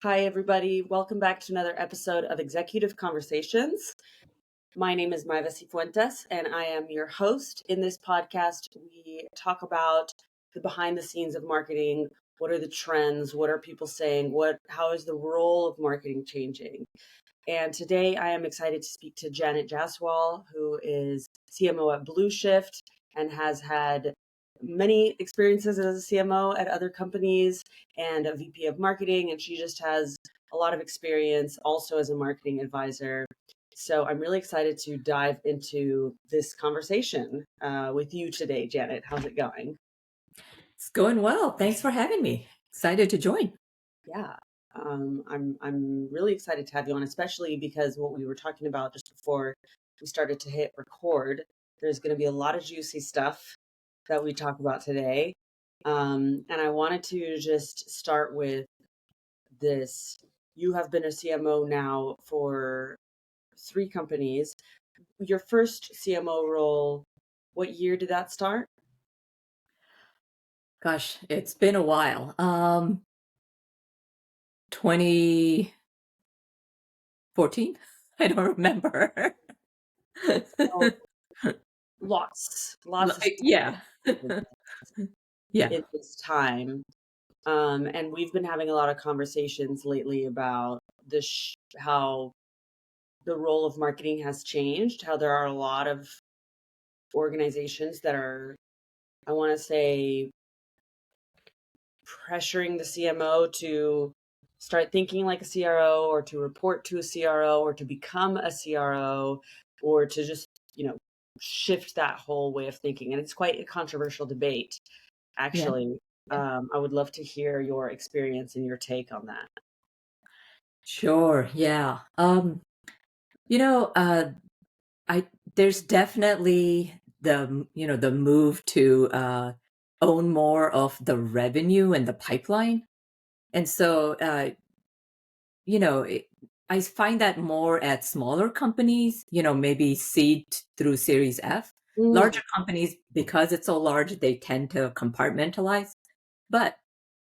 Hi, everybody. Welcome back to another episode of Executive Conversations. My name is Maeva Cifuentes, and I am your host. In this podcast, we talk about the behind the scenes of marketing. What are the trends? What are people saying? How is the role of marketing changing? And today I am excited to speak to Janet Jaiswal, who is CMO at Blueshift and has had many experiences as a CMO at other companies and a VP of marketing. And she just has a lot of experience also as a marketing advisor. So I'm really excited to dive into this conversation with you today, Janet. How's it going? It's going well. Thanks for having me. Excited to join. Yeah. I'm really excited to have you on, especially because what we were talking about just before we started to hit record, there's going to be a lot of juicy stuff that we talk about today. And I wanted to just start with this. You have been a CMO now for three companies. Your first CMO role, what year did that start? Gosh, it's been a while. 2014? I don't remember. Oh, lots of Yeah. Yeah. in this time. And we've been having a lot of conversations lately about how the role of marketing has changed, how there are a lot of organizations that are, I want to say, pressuring the CMO to start thinking like a CRO or to report to a CRO or to become a CRO or to just, shift that whole way of thinking. And it's quite a controversial debate, Yeah. actually. Yeah. I would love to hear your experience and your take on that. Sure. Yeah. You know, uh, I there's definitely the move to own more of the revenue and the pipeline. And so you know, it, I find that more at smaller companies, maybe seed through Series F. Mm, Larger companies, because it's so large, they tend to compartmentalize. But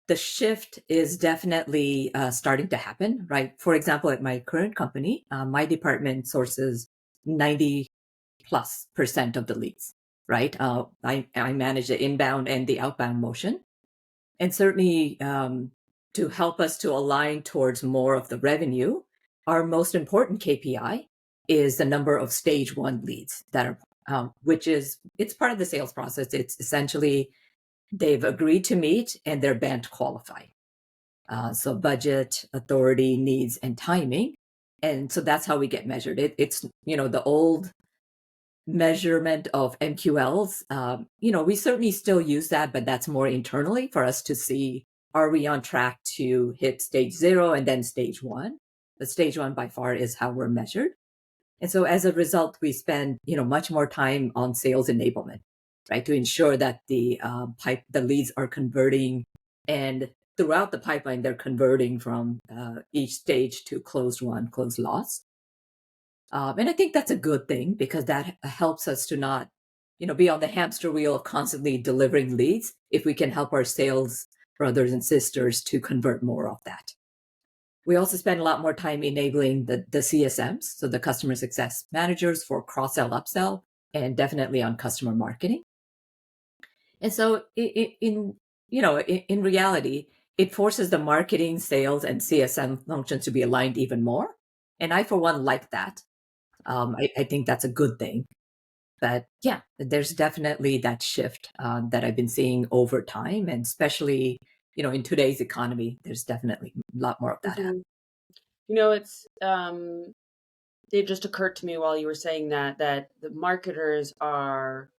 the shift is definitely starting to happen, right? For example, at my current company, my department sources 90 plus percent of the leads, right? I manage the inbound and the outbound motion. And certainly, to help us to align towards more of the revenue, our most important KPI is the number of stage one leads that are, which is, it's part of the sales process. It's essentially they've agreed to meet and they're BANT qualified. So budget, authority, needs, and timing. And so that's how we get measured. It's, the old measurement of MQLs. We certainly still use that, but that's more internally for us to see, are we on track to hit stage zero and then stage one? The stage one by far is how we're measured. And so as a result, we spend, much more time on sales enablement, right? To ensure that the leads are converting, and throughout the pipeline, they're converting from each stage to closed won, closed lost. And I think that's a good thing because that helps us to not, be on the hamster wheel of constantly delivering leads if we can help our sales brothers and sisters to convert more of that. We also spend a lot more time enabling the CSMs, so the customer success managers for cross-sell, upsell, and definitely on customer marketing. And so in reality, it forces the marketing, sales, and CSM functions to be aligned even more. And I, for one, like that. I think that's a good thing. But yeah, there's definitely that shift that I've been seeing over time, and especially in today's economy, there's definitely a lot more of that happening. mhm. It just occurred to me while you were saying that the marketers are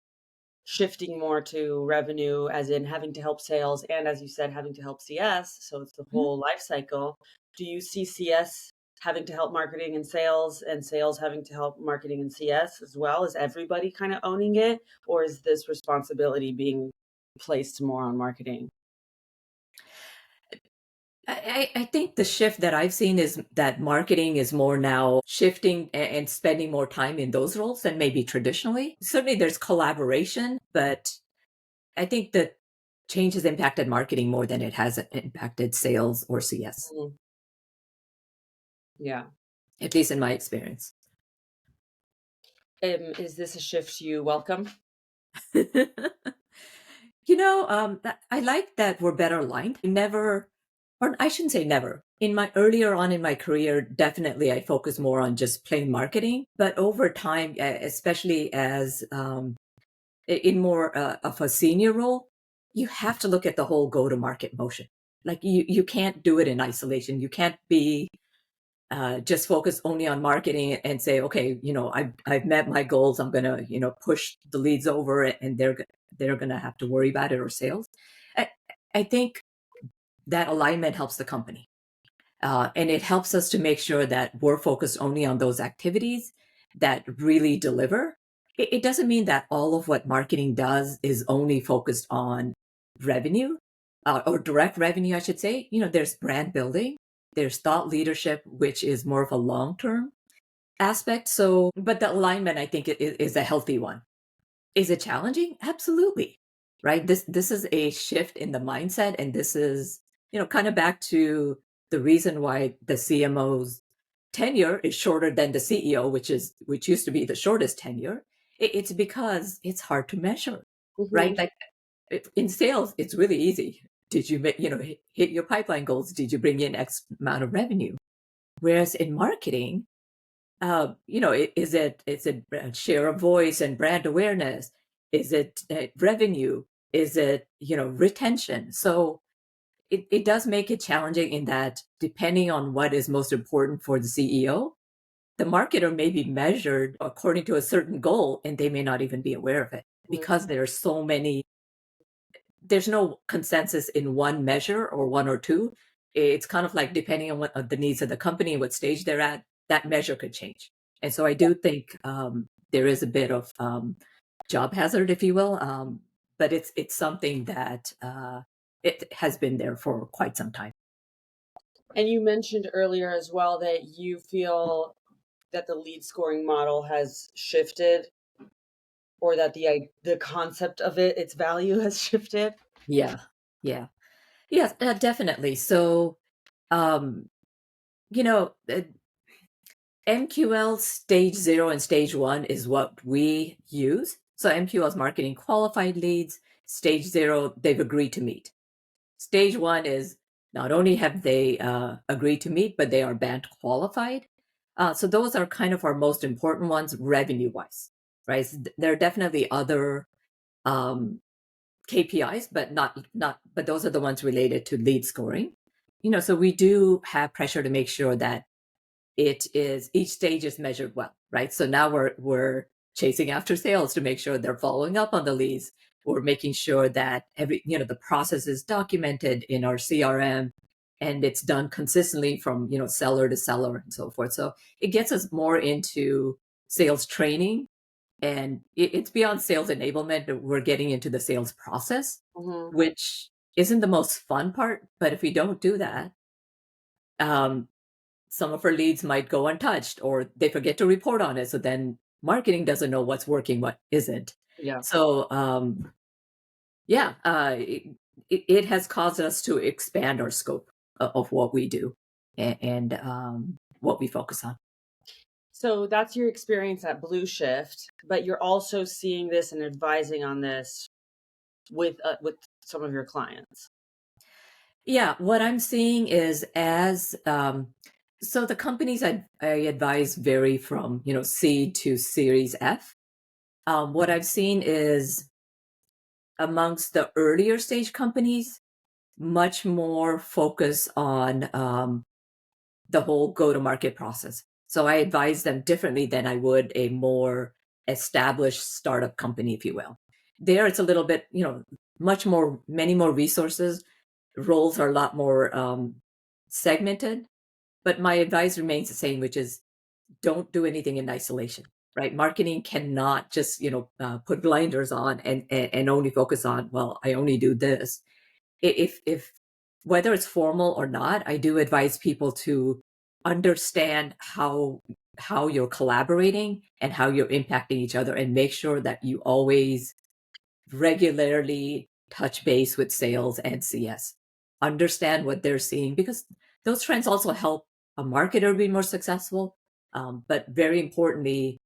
shifting more to revenue, as in having to help sales, and as you said, having to help CS. So it's the Mhm. whole life cycle. Do you see CS having to help marketing and sales having to help marketing and CS as well? Is everybody kind of owning it, or is this responsibility being placed more on marketing? I think the shift that I've seen is that marketing is more now shifting and spending more time in those roles than maybe traditionally. Certainly there's collaboration, but I think the change has impacted marketing more than it has impacted sales or CS. Yeah. at least in my experience. Is this a shift you welcome? I like that we're better aligned. Never, or I shouldn't say never. In my earlier on in my career, definitely I focused more on just plain marketing. But over time, especially as in more of a senior role, you have to look at the whole go-to-market motion. Like you can't do it in isolation. You can't be just focus only on marketing and say, okay, I've met my goals. I'm gonna push the leads over, and they're gonna have to worry about it, or sales. I, I think that alignment helps the company, and it helps us to make sure that we're focused only on those activities that really deliver. It doesn't mean that all of what marketing does is only focused on revenue, or direct revenue, I should say. There's brand building, there's thought leadership, which is more of a long term aspect. So, but the alignment, I think, is a healthy one. Is it challenging? Absolutely. Right. This is a shift in the mindset. And this is, kind of back to the reason why the CMO's tenure is shorter than the CEO, which used to be the shortest tenure. It's because it's hard to measure, right? Hmm. Like in sales, it's really easy. Did you hit your pipeline goals? Did you bring in X amount of revenue? Whereas in marketing, is it share of voice and brand awareness? Is it revenue? Is it retention? So it does make it challenging in that, depending on what is most important for the CEO, the marketer may be measured according to a certain goal, and they may not even be aware of it, because there are so many. There's no consensus in one measure or one or two. It's kind of like, depending on what the needs of the company, what stage they're at, that measure could change. And so I do think there is a bit of job hazard, if you will, but it's something that it has been there for quite some time. And you mentioned earlier as well that you feel that the lead scoring model has shifted, or that the concept of its value has shifted. Yeah, yeah, yes, definitely. So, um, you know, uh, MQL stage 0 and stage 1 is what we use. So MQL is marketing qualified leads. Stage 0, they've agreed to meet. Stage 1 is, not only have they agreed to meet, but they are BANT qualified. So those are kind of our most important ones, revenue wise, right? So there are definitely other um, KPIs, but but those are the ones related to lead scoring. So we do have pressure to make sure that each stage is measured well, right? So now we're chasing after sales to make sure they're following up on the leads. We're making sure that the process is documented in our CRM, and it's done consistently from seller to seller and so forth. So it gets us more into sales training, and it's beyond sales enablement. We're getting into the sales process, Hmm. which isn't the most fun part. But if we don't do that, um, some of our leads might go untouched, or they forget to report on it. So then marketing doesn't know what's working, what isn't. Yeah. So yeah, it has caused us to expand our scope of what we do, and what we focus on. So that's your experience at Blueshift, but you're also seeing this and advising on this with some of your clients. Yeah, what I'm seeing is, as so the companies I advise vary from C to Series F. What I've seen is, amongst the earlier stage companies, much more focus on the whole go-to-market process. So I advise them differently than I would a more established startup company, if you will. There, it's a little bit, many more resources. Roles are a lot more segmented. But my advice remains the same, which is, don't do anything in isolation. Right? Marketing cannot just put blinders on and only focus on, well, I only do this. If whether it's formal or not, I do advise people to understand how you're collaborating and how you're impacting each other, and make sure that you always regularly touch base with sales and CS. Understand what they're seeing, because those trends also help a marketer be more successful. But very importantly,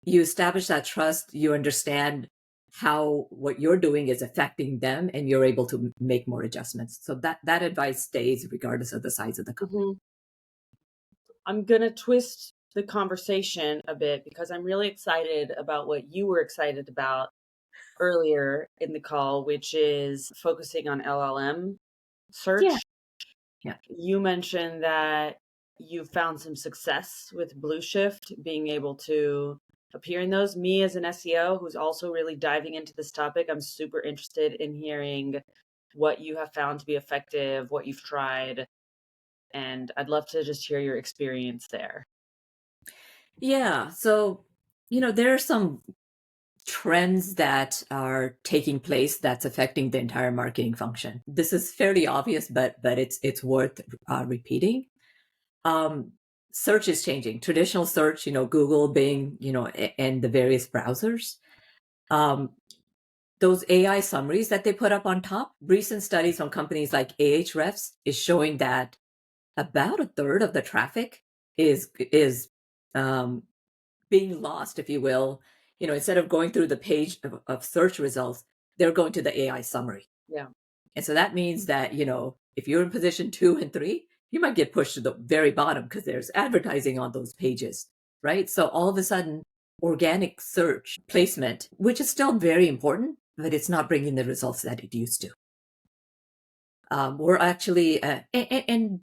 you establish that trust, you understand how what you're doing is affecting them, and you're able to make more adjustments. So that advice stays regardless of the size of the company. Mhm. I'm going to twist the conversation a bit because I'm really excited about what you were excited about earlier in the call, which is focusing on LLM Yeah. search. Yeah. You mentioned that you found some success with Blueshift being able to appear in those. Me as an SEO who's also really diving into this topic, I'm super interested in hearing what you have found to be effective, what you've tried, and I'd love to just hear your experience there. Yeah. So, there are some trends that are taking place that's affecting the entire marketing function. This is fairly obvious, but it's worth repeating. Um, Search is changing. Traditional search, Google, Bing, and the various browsers. Um, those AI summaries that they put up on top, recent studies from companies like Ahrefs is showing that about a third of the traffic is um, being lost, if you will. Instead of going through the page of search results, they're going to the AI summary. Yeah. And so that means that, if you're in position 2 and 3, you might get pushed to the very bottom because there's advertising on those pages, right? So all of a sudden, organic search placement, which is still very important, but it's not bringing the results that it used to. We're actually, and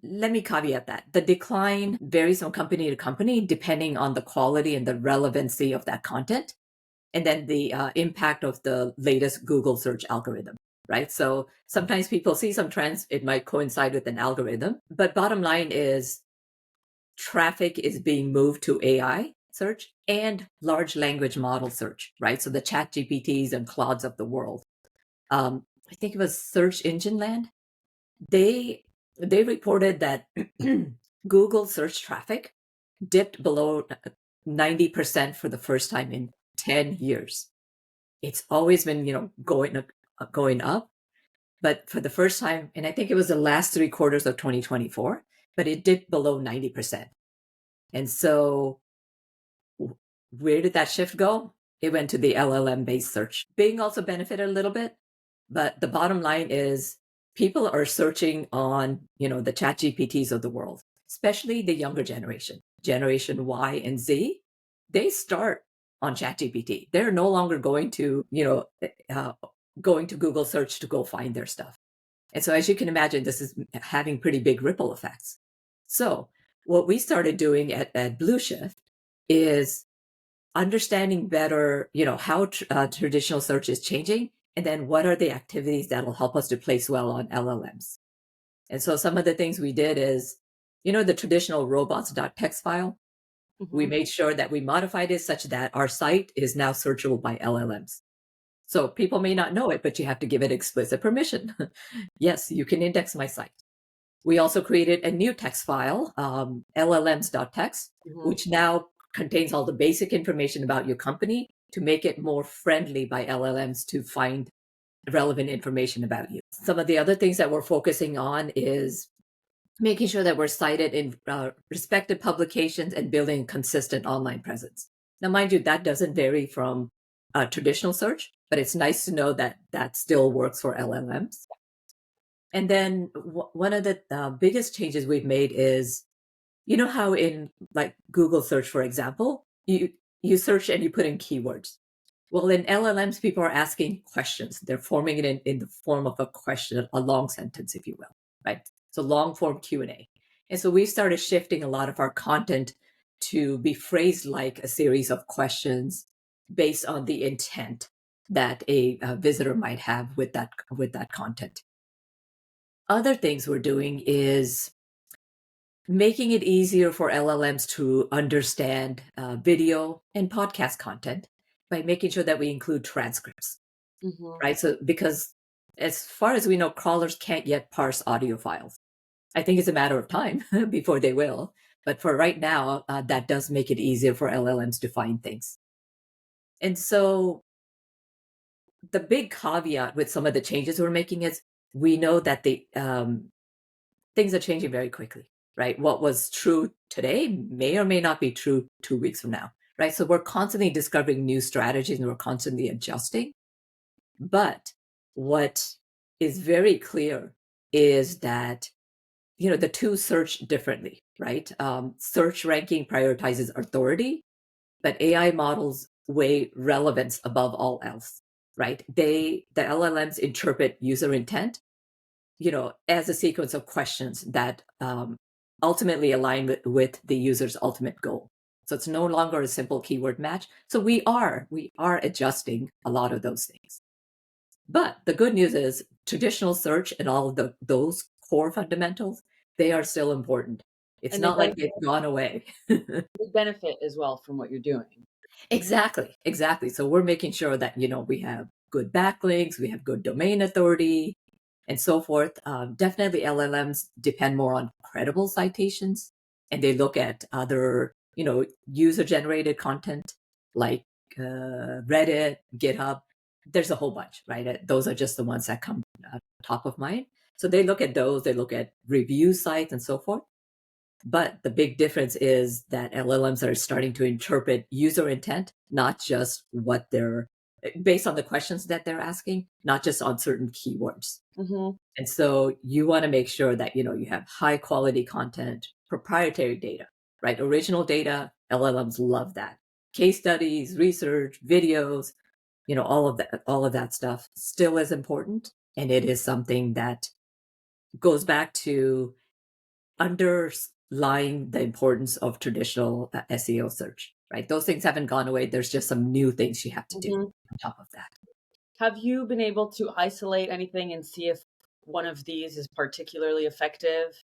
let me caveat that the decline varies from company to company, depending on the quality and the relevancy of that content, and then the impact of the latest Google search algorithm, right? So sometimes people see some trends, it might coincide with an algorithm, but bottom line is traffic is being moved to AI search and large language model search, right? So the ChatGPTs and Claudes of the world. I think it was Search Engine Land. They reported that Google search traffic dipped below 90% for the first time in 10 years. It's always been, going up, but for the first time, and I think it was the last 3 quarters of 2024, but it dipped below 90%. And so where did that shift go? It went to the LLM based search. Bing also benefited a little bit, but the bottom line is people are searching on, the chat GPTs of the world, especially the younger generation Y and Z. They start on chat GPT. They're no longer going to, going to Google search to go find their stuff. And so as you can imagine, this is having pretty big ripple effects. So what we started doing at Blueshift is understanding better, how traditional search is changing, and then what are the activities that will help us to place well on LLMs. And so some of the things we did is, the traditional robots.txt file, we Mhm. made sure that we modified it such that our site is now searchable by LLMs. So people may not know it, but you have to give it explicit permission. Yes, you can index my site. We also created a new text file, llms.txt, Mhm. which now contains all the basic information about your company to make it more friendly by LLMs to find relevant information about you. Some of the other things that we're focusing on is making sure that we're cited in respected publications and building consistent online presence. Now, mind you, that doesn't vary from traditional search, but it's nice to know that that still works for LLMs. And then one of the biggest changes we've made is, how in like Google search, for example, you search and you put in keywords. Well, in LLMs, people are asking questions. They're forming it in the form of a question, a long sentence, if you will, right? So long form Q&A. And so we started shifting a lot of our content to be phrased like a series of questions based on the intent that a visitor might have with that content. Other things we're doing is making it easier for LLMs to understand video and podcast content by making sure that we include transcripts, Mhm. right? So, because as far as we know, crawlers can't yet parse audio files. I think it's a matter of time before they will. But for right now, that does make it easier for LLMs to find things. And so the big caveat with some of the changes we're making is we know that the things are changing very quickly. right? What was true today may or may not be true 2 weeks from now, right? So we're constantly discovering new strategies and we're constantly adjusting. But what is very clear is that the two search differently, right? Search ranking prioritizes authority, but AI models weigh relevance above all else, right? The LLMs interpret user intent, as a sequence of questions that ultimately align with the user's ultimate goal. So it's no longer a simple keyword match. So we are adjusting a lot of those things. But the good news is traditional search and all of those core fundamentals, they are still important. It's And they not like benefit, they've gone away. they benefit as well from what you're doing. Exactly, exactly. So we're making sure that, we have good backlinks, we have good domain authority, and so forth. Definitely LLMs depend more on credible citations, and they look at other, user-generated content like Reddit, GitHub. There's a whole bunch, right? Those are just the ones that come top of mind. So they look at those, they look at review sites and so forth. But the big difference is that LLMs are starting to interpret user intent, not just what they're based on the questions that they're asking, not just on certain keywords. Mm-hmm. And so you want to make sure that you have high quality content, proprietary data, right? Original data, LLMs love that. Case studies, research, videos, all of that stuff still is important. And it is something that goes back to underlying the importance of traditional SEO search, right? Those things haven't gone away. There's just some new things you have to do Mm-hmm. on top of that. Have you been able to isolate anything and see if one of these is particularly effective?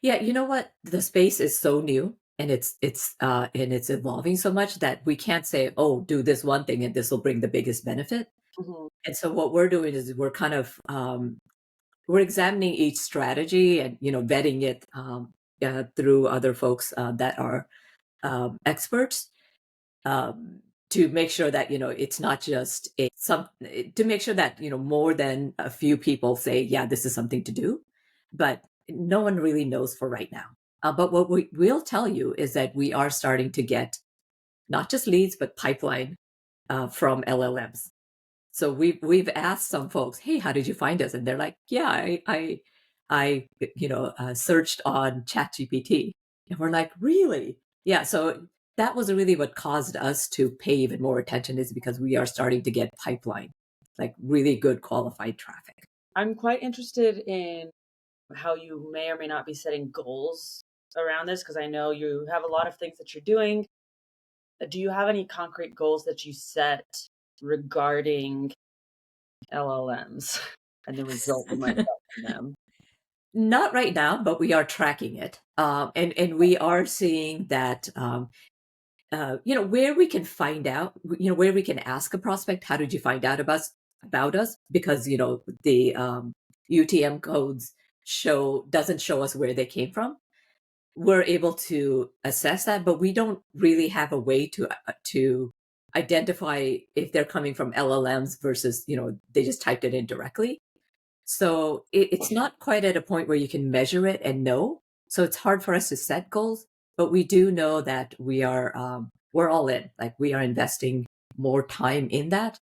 Yeah, you know what? The space is so new and it's evolving so much that we can't say, oh, do this one thing and this will bring the biggest benefit. Mm-hmm. And so what we're doing is we're kind of we're examining each strategy and vetting it through other folks that are experts um, to make sure that it's not just to make sure that more than a few people say, yeah, this is something to do, but no one really knows for right now. But what we will tell you is that we are starting to get not just leads but pipeline from LLMs. So we've asked some folks, hey, how did you find us? And they're like, yeah, I searched on ChatGPT, and we're like, really? Yeah. So that was really what caused us to pay even more attention, is because we are starting to get pipeline, like really good qualified traffic. I'm quite interested in how you may or may not be setting goals around this because I know you have a lot of things that you're doing. Do you have any concrete goals that you set regarding LLMs and the result you might get from them? Not right now, but we are tracking it, and we are seeing that where we can find out, where we can ask a prospect, how did you find out about us? Because the UTM codes doesn't show us where they came from. We're able to assess that, but we don't really have a way to identify if they're coming from LLMs versus they just typed it in directly. So it's not quite at a point where you can measure it and know. So it's hard for us to set goals, but we do know that we're all in. Like, we are investing more time in that,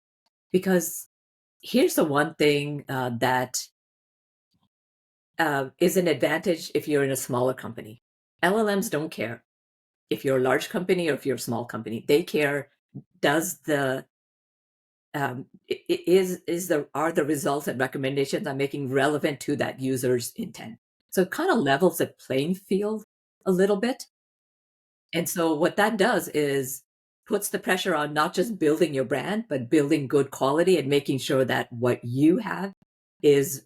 because here's the one thing that is an advantage if you're in a smaller company. LLMs don't care if you're a large company or if you're a small company. They care, does the are the results and recommendations I'm making relevant to that user's intent? So it kind of levels the playing field a little bit. And so what that does is puts the pressure on not just building your brand, but building good quality and making sure that what you have is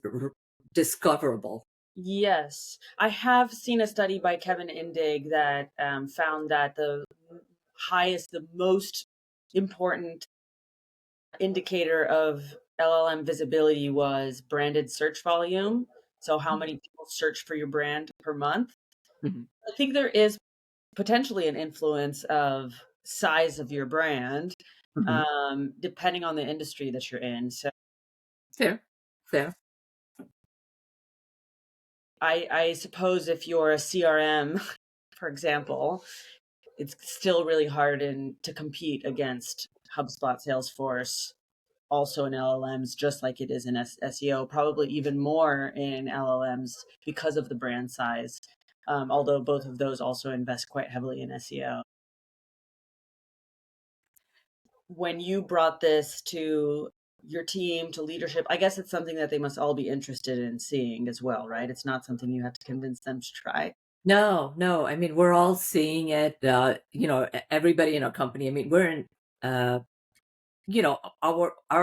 discoverable. Yes, I have seen a study by Kevin Indig that found that the most important indicator of LLM visibility was branded search volume. So, how many people search for your brand per month? Mhm. I think there is potentially an influence of size of your brand, Mhm. depending on the industry that you're in. So, Fair, fair. I suppose if you're a CRM, for example, it's still really hard to compete against HubSpot, Salesforce, also in LLMs, just like it is in SEO, probably even more in LLMs because of the brand size. Although both of those also invest quite heavily in SEO. When you brought this to your team, to leadership, I guess it's something that they must all be interested in seeing as well, right? It's not something you have to convince them to try. No, no. I mean, we're all seeing it. Everybody in our company. I mean, we're in. Our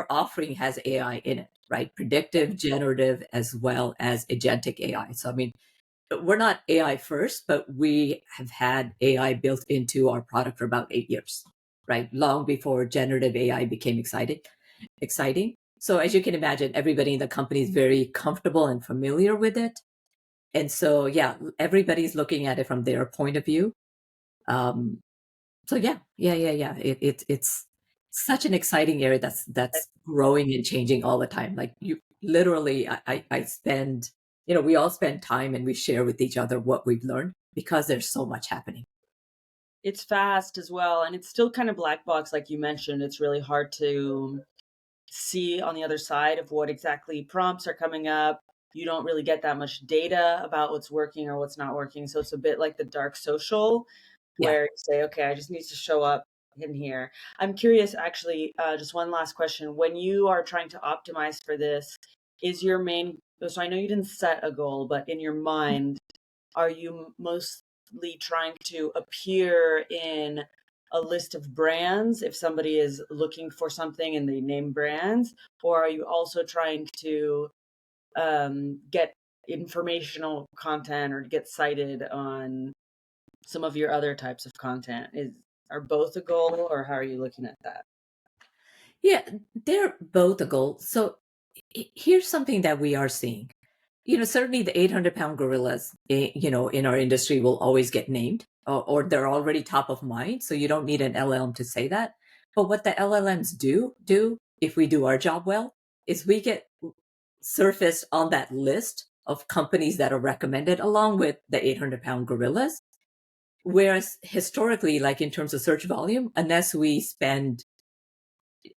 offering has AI in it, right? Predictive, generative, as well as agentic AI. So, I mean, we're not AI first, but we have had AI built into our product for about 8 years, right? Long before generative AI became exciting. So as you can imagine, everybody in the company is very comfortable and familiar with it. And so, yeah, everybody's looking at it from their point of view. So yeah. It's such an exciting area that's growing and changing all the time. Like you literally, I spend, we all spend time and we share with each other what we've learned because there's so much happening. It's fast as well, and it's still kind of black box, like you mentioned. It's really hard to see on the other side of what exactly prompts are coming up. You don't really get that much data about what's working or what's not working. So it's a bit like the dark social Yeah. where you say, okay, I just need to show up in here. I'm curious, actually, just one last question. When you are trying to optimize for this, is your main, so I know you didn't set a goal, but in your mind, are you mostly trying to appear in a list of brands if somebody is looking for something and they name brands? Or are you also trying to get informational content or get cited on some of your other types of content? Are both a goal, or how are you looking at that? Yeah, they're both a goal. So here's something that we are seeing. Certainly the 800-pound gorillas, in our industry will always get named, or they're already top of mind. So you don't need an LLM to say that. But what the LLMs do if we do our job well is we get surfaced on that list of companies that are recommended along with the 800-pound gorillas. Whereas historically, like in terms of search volume, unless we spend,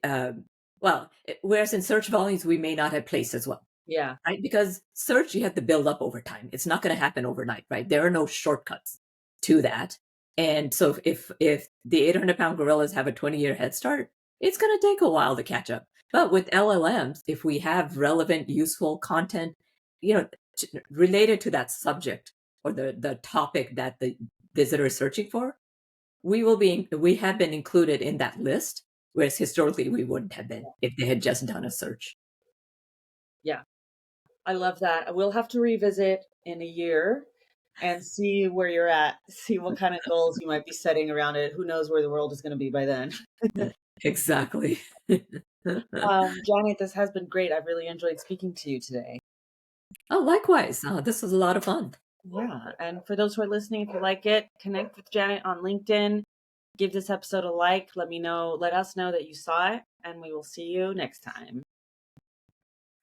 whereas in search volumes, we may not have placed as well. Yeah. Right? Because search, you have to build up over time. It's not going to happen overnight, right? There are no shortcuts to that. And so if the 800-pound gorillas have a 20-year head start, it's going to take a while to catch up. But with LLMs, if we have relevant, useful content, related to that subject or the topic that the visitor is searching for, we have been included in that list, whereas historically we wouldn't have been if they had just done a search. Yeah. I love that. We'll have to revisit in a year and see where you're at, see what kind of goals you might be setting around it. Who knows where the world is going to be by then. Exactly. Janet, this has been great. I've really enjoyed speaking to you today. Oh, likewise. This was a lot of fun. Yeah. And for those who are listening, if you like it, connect with Janet on LinkedIn. Give this episode a like. Let us know that you saw it, and we will see you next time.